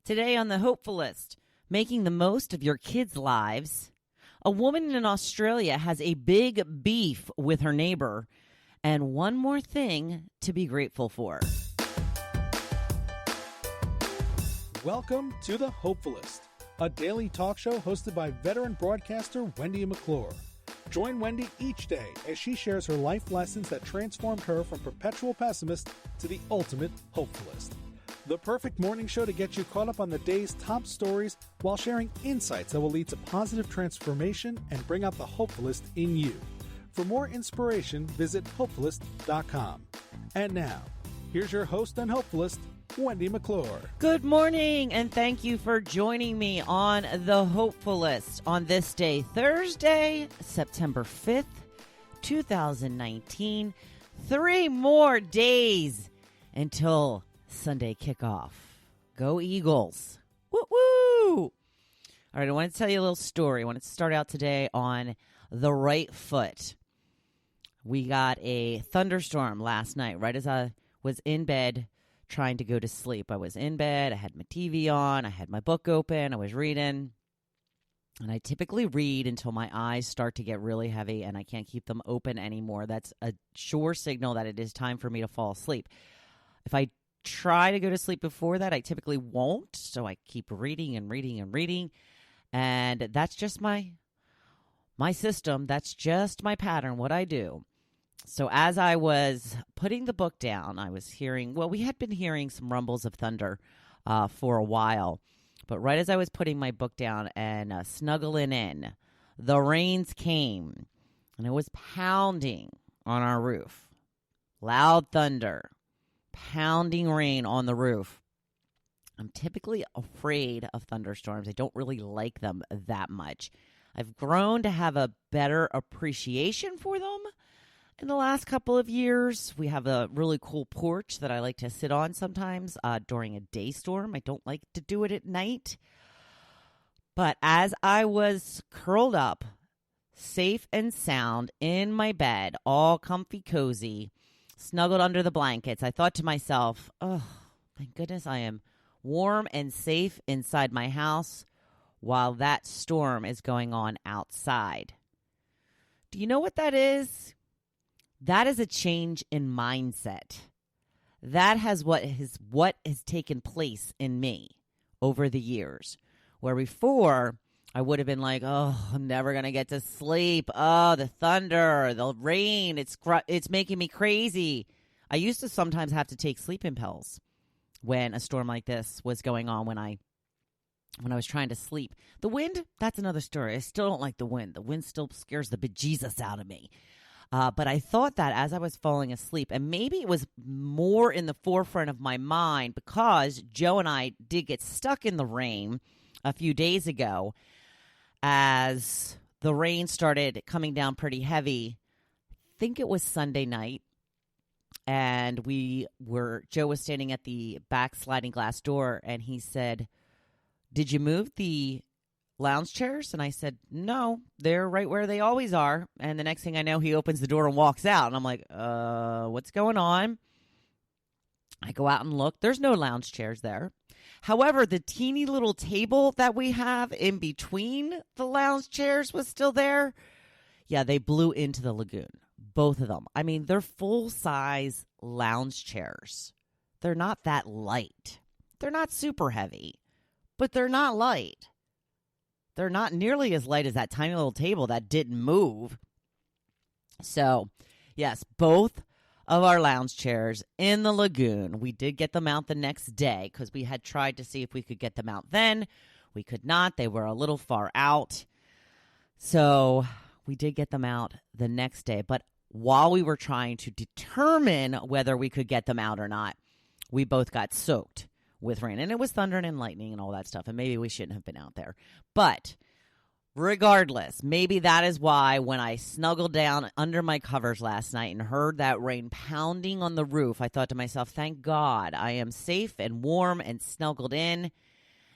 Today on the Hopefulist, making the most of your kids' lives. A woman in Australia has a big beef with her neighbor, and one more thing to be grateful for. Welcome to the Hopefulist, a daily talk show hosted by veteran broadcaster Wendy McClure. Join Wendy each day as she shares her life lessons that transformed her from perpetual pessimist to the ultimate hopefulist. The perfect morning show to get you caught up on the day's top stories while sharing insights that will lead to positive transformation and bring out the hopefulist in you. For more inspiration, visit hopefulist.com. And now, here's your host and hopefulist, Wendy McClure. Good morning, and thank you for joining me on the Hopefulist on this day, Thursday, September 5th, 2019. 3 more days until Sunday kickoff. Go Eagles. Woo-woo! All right, I want to tell you a little story. I want to start out today on the right foot. We got a thunderstorm last night, right as I was in bed trying to go to sleep. I was in bed. I had my TV on. I had my book open. I was reading. And I typically read until my eyes start to get really heavy and I can't keep them open anymore. That's a sure signal that it is time for me to fall asleep. If I try to go to sleep before that, I typically won't. So I keep reading and reading and reading. And that's just my system. That's just my pattern, what I do. So as I was putting the book down, I was hearing, we had been hearing some rumbles of thunder for a while. But right as I was putting my book down and snuggling in, the rains came. And it was pounding on our roof. Loud thunder. Pounding rain on the roof. I'm typically afraid of thunderstorms. I don't really like them that much. I've grown to have a better appreciation for them in the last couple of years. We have a really cool porch that I like to sit on sometimes during a day storm. I don't like to do it at night. But as I was curled up, safe and sound in my bed, all comfy cozy, snuggled under the blankets, I thought to myself, oh, thank goodness I am warm and safe inside my house while that storm is going on outside. Do you know what that is? That is a change in mindset. That has what has taken place in me over the years. Where before, I would have been like, oh, I'm never going to get to sleep. Oh, the thunder, the rain, it's making me crazy. I used to sometimes have to take sleeping pills when a storm like this was going on when I was trying to sleep. The wind, that's another story. I still don't like the wind. The wind still scares the bejesus out of me. But I thought that as I was falling asleep, and maybe it was more in the forefront of my mind because Joe and I did get stuck in the rain a few days ago. As the rain started coming down pretty heavy, I think it was Sunday night, and Joe was standing at the back sliding glass door, and he said, "Did you move the lounge chairs?" And I said, "No, they're right where they always are." And the next thing I know, he opens the door and walks out, and I'm like, what's going on? I go out and look. There's no lounge chairs there. However, the teeny little table that we have in between the lounge chairs was still there. Yeah, they blew into the lagoon, both of them. I mean, they're full-size lounge chairs. They're not that light. They're not super heavy, but they're not light. They're not nearly as light as that tiny little table that didn't move. So, yes, both of our lounge chairs in the lagoon. We did get them out the next day because we had tried to see if we could get them out then. We could not. They were a little far out. So we did get them out the next day. But while we were trying to determine whether we could get them out or not, we both got soaked with rain. And it was thundering and lightning and all that stuff. And maybe we shouldn't have been out there. But regardless, maybe that is why when I snuggled down under my covers last night and heard that rain pounding on the roof, I thought to myself, thank God I am safe and warm and snuggled in,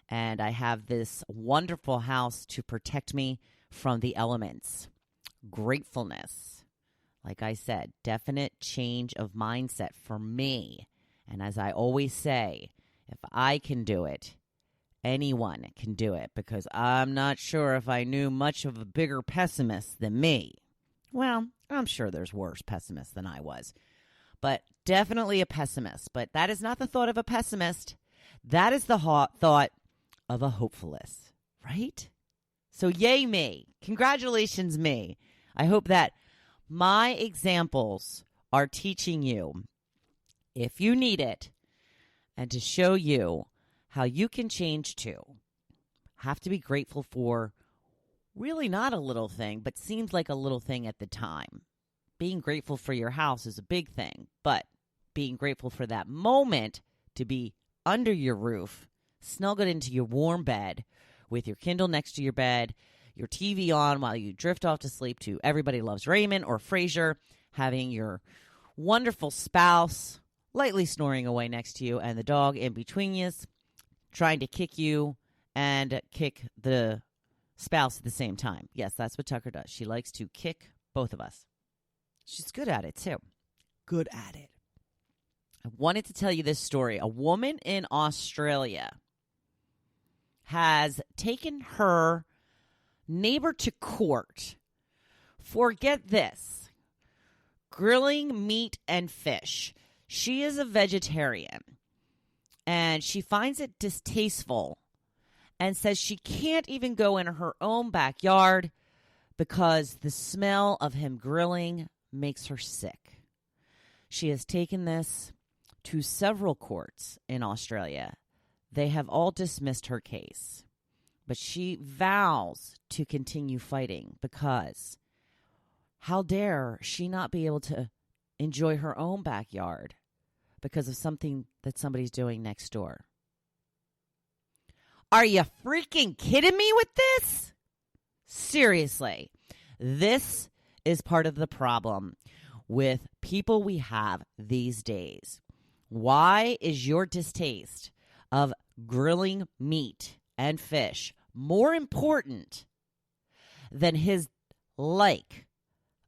and I have this wonderful house to protect me from the elements. Gratefulness. Like I said, definite change of mindset for me. And as I always say, if I can do it, anyone can do it, because I'm not sure if I knew much of a bigger pessimist than me. Well, I'm sure there's worse pessimists than I was, but definitely a pessimist. But that is not the thought of a pessimist. That is the thought of a hopefulist, right? So yay me. Congratulations me. I hope that my examples are teaching you, if you need it, and to show you how you can change too. Have to be grateful for really not a little thing, but seems like a little thing at the time. Being grateful for your house is a big thing, but being grateful for that moment to be under your roof, snuggled into your warm bed with your Kindle next to your bed, your TV on while you drift off to sleep to Everybody Loves Raymond or Frasier, having your wonderful spouse lightly snoring away next to you and the dog in between you, trying to kick you and kick the spouse at the same time. Yes, that's what Tucker does. She likes to kick both of us. She's good at it, too. Good at it. I wanted to tell you this story. A woman in Australia has taken her neighbor to court for, get this, grilling meat and fish. She is a vegetarian, and she finds it distasteful and says she can't even go in her own backyard because the smell of him grilling makes her sick. She has taken this to several courts in Australia. They have all dismissed her case, but she vows to continue fighting, because how dare she not be able to enjoy her own backyard because of something that somebody's doing next door? Are you freaking kidding me with this? Seriously, this is part of the problem with people we have these days. Why is your distaste of grilling meat and fish more important than his like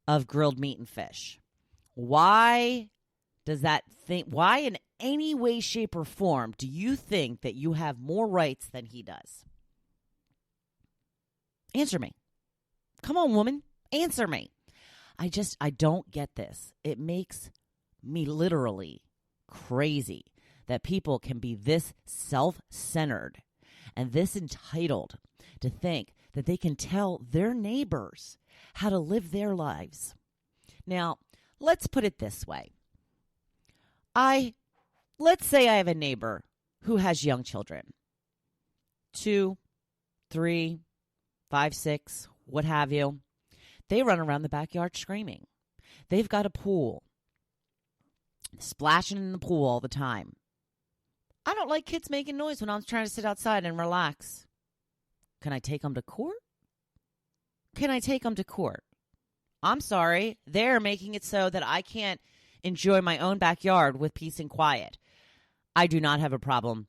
of grilled meat and fish? Why does that think? Why in any way, shape, or form do you think that you have more rights than he does? Answer me. Come on, woman. Answer me. I don't get this. It makes me literally crazy that people can be this self-centered and this entitled to think that they can tell their neighbors how to live their lives. Now, let's put it this way. Let's say I have a neighbor who has young children. 2, 3, 5, 6, what have you. They run around the backyard screaming. They've got a pool, splashing in the pool all the time. I don't like kids making noise when I'm trying to sit outside and relax. Can I take them to court? Can I take them to court? I'm sorry. They're making it so that I can't enjoy my own backyard with peace and quiet. I do not have a problem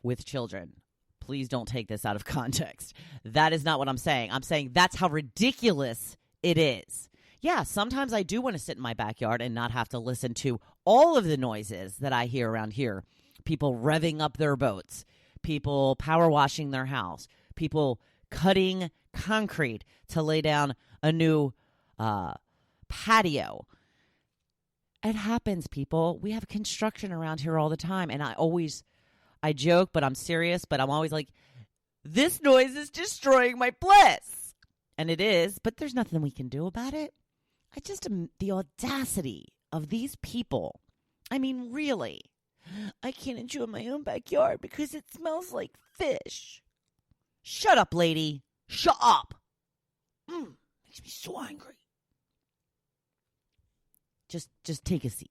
with children. Please don't take this out of context. That is not what I'm saying. I'm saying that's how ridiculous it is. Yeah, sometimes I do want to sit in my backyard and not have to listen to all of the noises that I hear around here. People revving up their boats, people power washing their house, people cutting concrete to lay down a new patio. It happens, people. We have construction around here all the time. And I joke, but I'm serious. But I'm always like, this noise is destroying my bliss. And it is, but there's nothing we can do about it. The audacity of these people. I mean, really. I can't enjoy my own backyard because it smells like fish. Shut up, lady. Shut up. Makes me so angry. Just take a seat.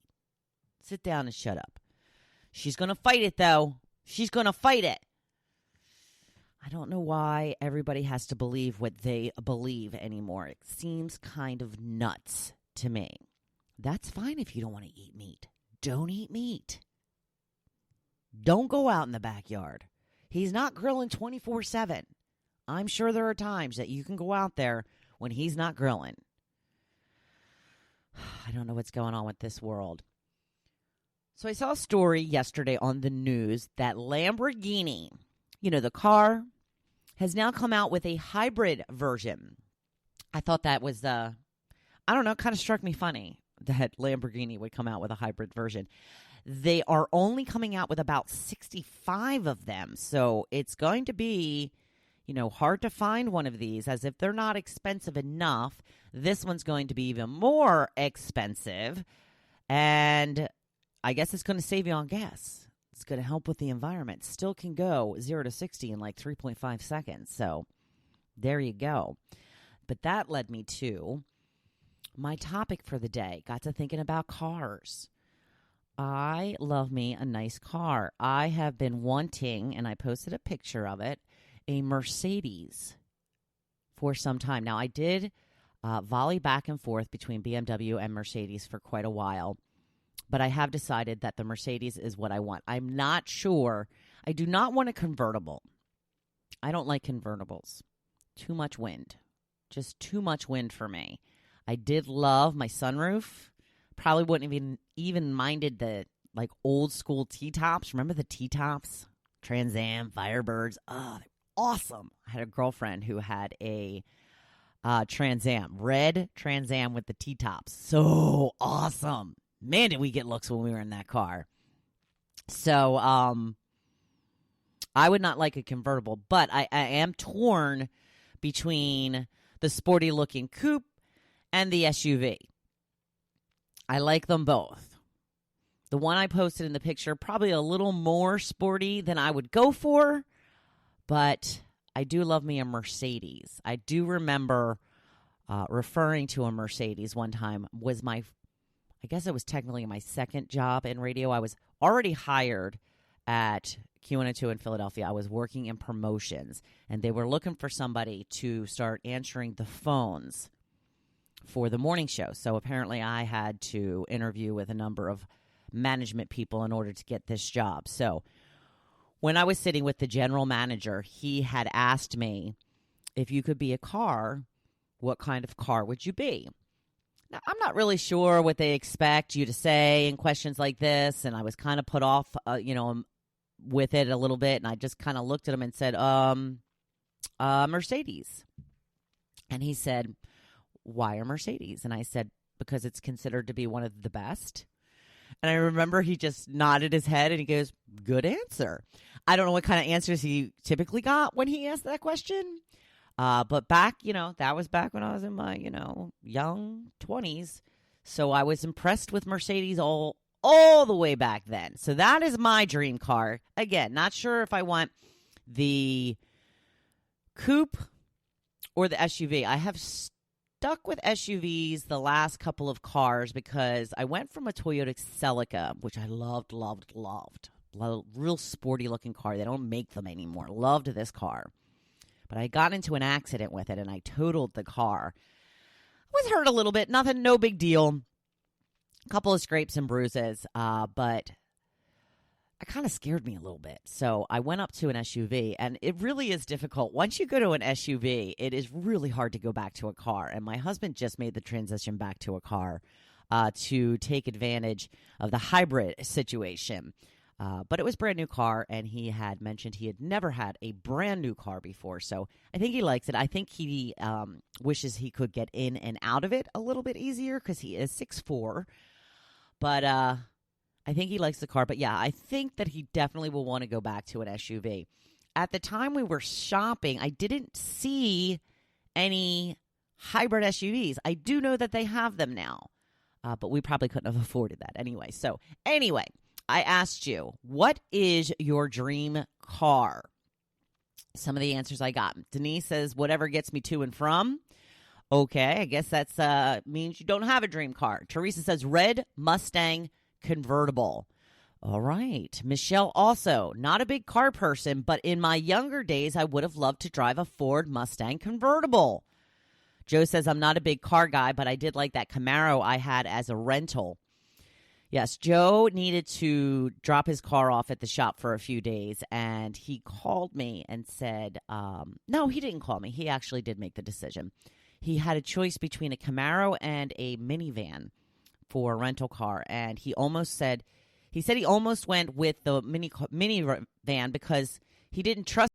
Sit down and shut up. She's going to fight it, though. She's going to fight it. I don't know why everybody has to believe what they believe anymore. It seems kind of nuts to me. That's fine if you don't want to eat meat. Don't eat meat. Don't go out in the backyard. He's not grilling 24/7. I'm sure there are times that you can go out there when he's not grilling. I don't know what's going on with this world. So I saw a story yesterday on the news that Lamborghini, the car has now come out with a hybrid version. I thought that was, I don't know, kind of struck me funny that Lamborghini would come out with a hybrid version. They are only coming out with about 65 of them. So it's going to be, hard to find one of these, as if they're not expensive enough. This one's going to be even more expensive. And I guess it's going to save you on gas. It's going to help with the environment. Still can go 0 to 60 in like 3.5 seconds. So there you go. But that led me to my topic for the day. Got to thinking about cars. I love me a nice car. I have been wanting, and I posted a picture of it, a Mercedes for some time. Now, I did volley back and forth between BMW and Mercedes for quite a while, but I have decided that the Mercedes is what I want. I'm not sure. I do not want a convertible. I don't like convertibles. Too much wind. Just too much wind for me. I did love my sunroof. Probably wouldn't even minded the old school T-tops. Remember the T-tops? Trans Am, Firebirds. Oh, they're awesome. I had a girlfriend who had a Trans Am, red Trans Am with the T-tops. So awesome. Man, did we get looks when we were in that car. So I would not like a convertible, but I am torn between the sporty-looking coupe and the SUV. I like them both. The one I posted in the picture, probably a little more sporty than I would go for, but I do love me a Mercedes. I do remember referring to a Mercedes one time. I guess it was technically my second job in radio. I was already hired at Q102 in Philadelphia. I was working in promotions, and they were looking for somebody to start answering the phones for the morning show. So apparently I had to interview with a number of management people in order to get this job. So when I was sitting with the general manager, he had asked me, if you could be a car, what kind of car would you be? Now, I'm not really sure what they expect you to say in questions like this, and I was kind of put off, with it a little bit, and I just kind of looked at him and said, Mercedes. And he said, why a Mercedes? And I said, because it's considered to be one of the best. And I remember he just nodded his head and he goes, good answer. I don't know what kind of answers he typically got when he asked that question. But back, that was back when I was in my, young 20s. So I was impressed with Mercedes all the way back then. So that is my dream car. Again, not sure if I want the coupe or the SUV. I have stuck with SUVs the last couple of cars because I went from a Toyota Celica, which I loved. Real sporty looking car. They don't make them anymore. Loved this car. But I got into an accident with it and I totaled the car. I was hurt a little bit. Nothing, no big deal. A couple of scrapes and bruises, but it kind of scared me a little bit. So I went up to an SUV, and it really is difficult. Once you go to an SUV, it is really hard to go back to a car. And my husband just made the transition back to a car to take advantage of the hybrid situation. But it was a brand new car, and he had mentioned he had never had a brand new car before. So I think he likes it. I think he wishes he could get in and out of it a little bit easier because he is 6'4". But I think he likes the car. But yeah, I think that he definitely will want to go back to an SUV. At the time we were shopping, I didn't see any hybrid SUVs. I do know that they have them now, but we probably couldn't have afforded that anyway. So anyway, I asked you, what is your dream car? Some of the answers I got. Denise says, whatever gets me to and from. Okay, I guess that's means you don't have a dream car. Teresa says, red Mustang convertible. All right. Michelle also, not a big car person, but in my younger days, I would have loved to drive a Ford Mustang convertible. Joe says, I'm not a big car guy, but I did like that Camaro I had as a rental. Yes, Joe needed to drop his car off at the shop for a few days, and he called me and said, no, he didn't call me. He actually did make the decision. He had a choice between a Camaro and a minivan for a rental car, and he said he almost went with the minivan because he didn't trust